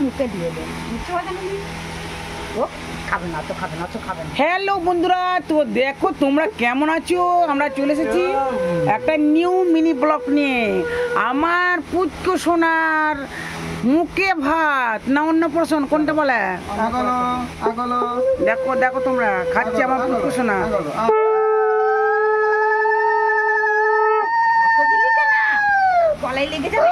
মুখে দিয়ে দেন, বুঝতে পারছেন? ও খাবে না তো, খাবে না তো, খাবে না। হ্যালো বন্ধুরা, তো দেখো তোমরা কেমন আছো। আমরা চলে এসেছি একটা নিউ মিনি ব্লগ নিয়ে। আমার পুচকু সোনার মুখে ভাত না অন্নপ্রাশন কোনটা বলে? দেখো দেখো তোমরা খাচ্ছে আমার পুচকু সোনা। দিলি কেন? গলায় লেগে যাবে।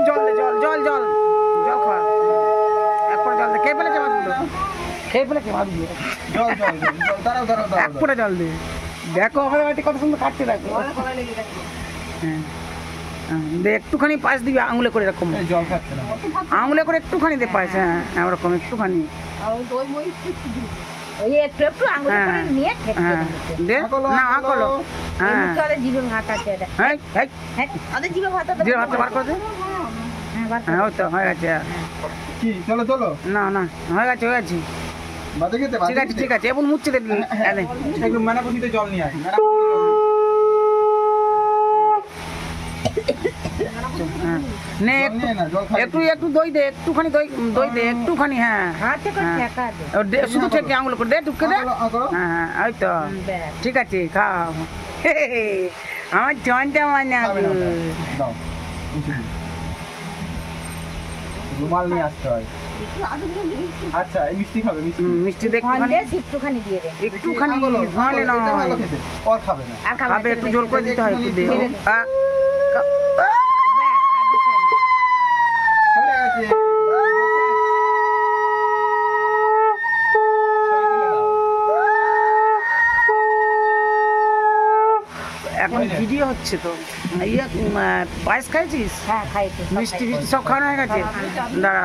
জল দে, জল জল জল জল খা। একবার জল দে। খেয়ে ফেলেছে ভাত? খেয়ে ফেলেছে ভাত দিয়ে। এক ফোঁটা জল দে। দেখো আমাদের বাড়িতে কত সুন্দর কাটছে দেখো। হ্যাঁ দে, একটুখানি পাশ দিবি আঙুলে করে এরকম। জল খাচ্ছে না, আঙুলে করে একটুখানি দে পাশ। হ্যাঁ ওরকম একটুখানি। ওই একটু একটু আঙুল করে নিয়ে ঠেক হ্যাঁ দে না হাঁকলো। হ্যাঁ মুখে জিভে ভাত আছে এটা। হ্যাঁ হ্যাঁ হ্যাঁ ওদের জিভে ভাত আছে। দিয়ে ভাতটা বার করে দে। হ্যাঁ বার হ্যাঁ ওই তো হয়ে গেছে। কি চলো চলো না না হয়ে গেছে হয়ে গেছে। বাদে খেতে ঠিক আছে ঠিক আছে, এখন মুচ্ছে দেখবি। একটু মেনাপতিতে জল নিয়ে আসি। নে জল নিয়ে না, জল খাই। একটু একটু দই দে, একটুখানি দই দই দে একটুখানি। হ্যাঁ হাতে করে হ্যাঁ। ঠেকা দে। ও দে, শুধু ঠেকে আঙুল করে দে, টুকে দে। আঁকড়ো। হ্যাঁ ওই তো ব্যাস। ঠিক আছে খাও। আমার জনটা মানে খাবে না, দাও মুছে দিই। রুমাল নিয়ে আসতে হয়। আচ্ছা এই মিষ্টি খাবে মিষ্টি। মিষ্টি দে খান একটুখানি। দে, একটুখানি দিয়ে দে। একটুখানি আঁকড়ো, ধোয়ালে না এটা ভালো খেতে। ওর খাবে না। আর খাবে, একটু জোর করে দিতে হয়। একটু দে। ছেড়ে দে। আ, কা- আ, ব্যাস, আর দিতে হবে না। হয়ে গেছে। এখন ভিডিও হচ্ছে তো। ইয়ে পায়েস খাইছিস? হ্যাঁ খাইছি, সব মিষ্টি খাইছি। ফিষ্টি সব খাওয়ানো হয়ে গেছে? দাঁড়া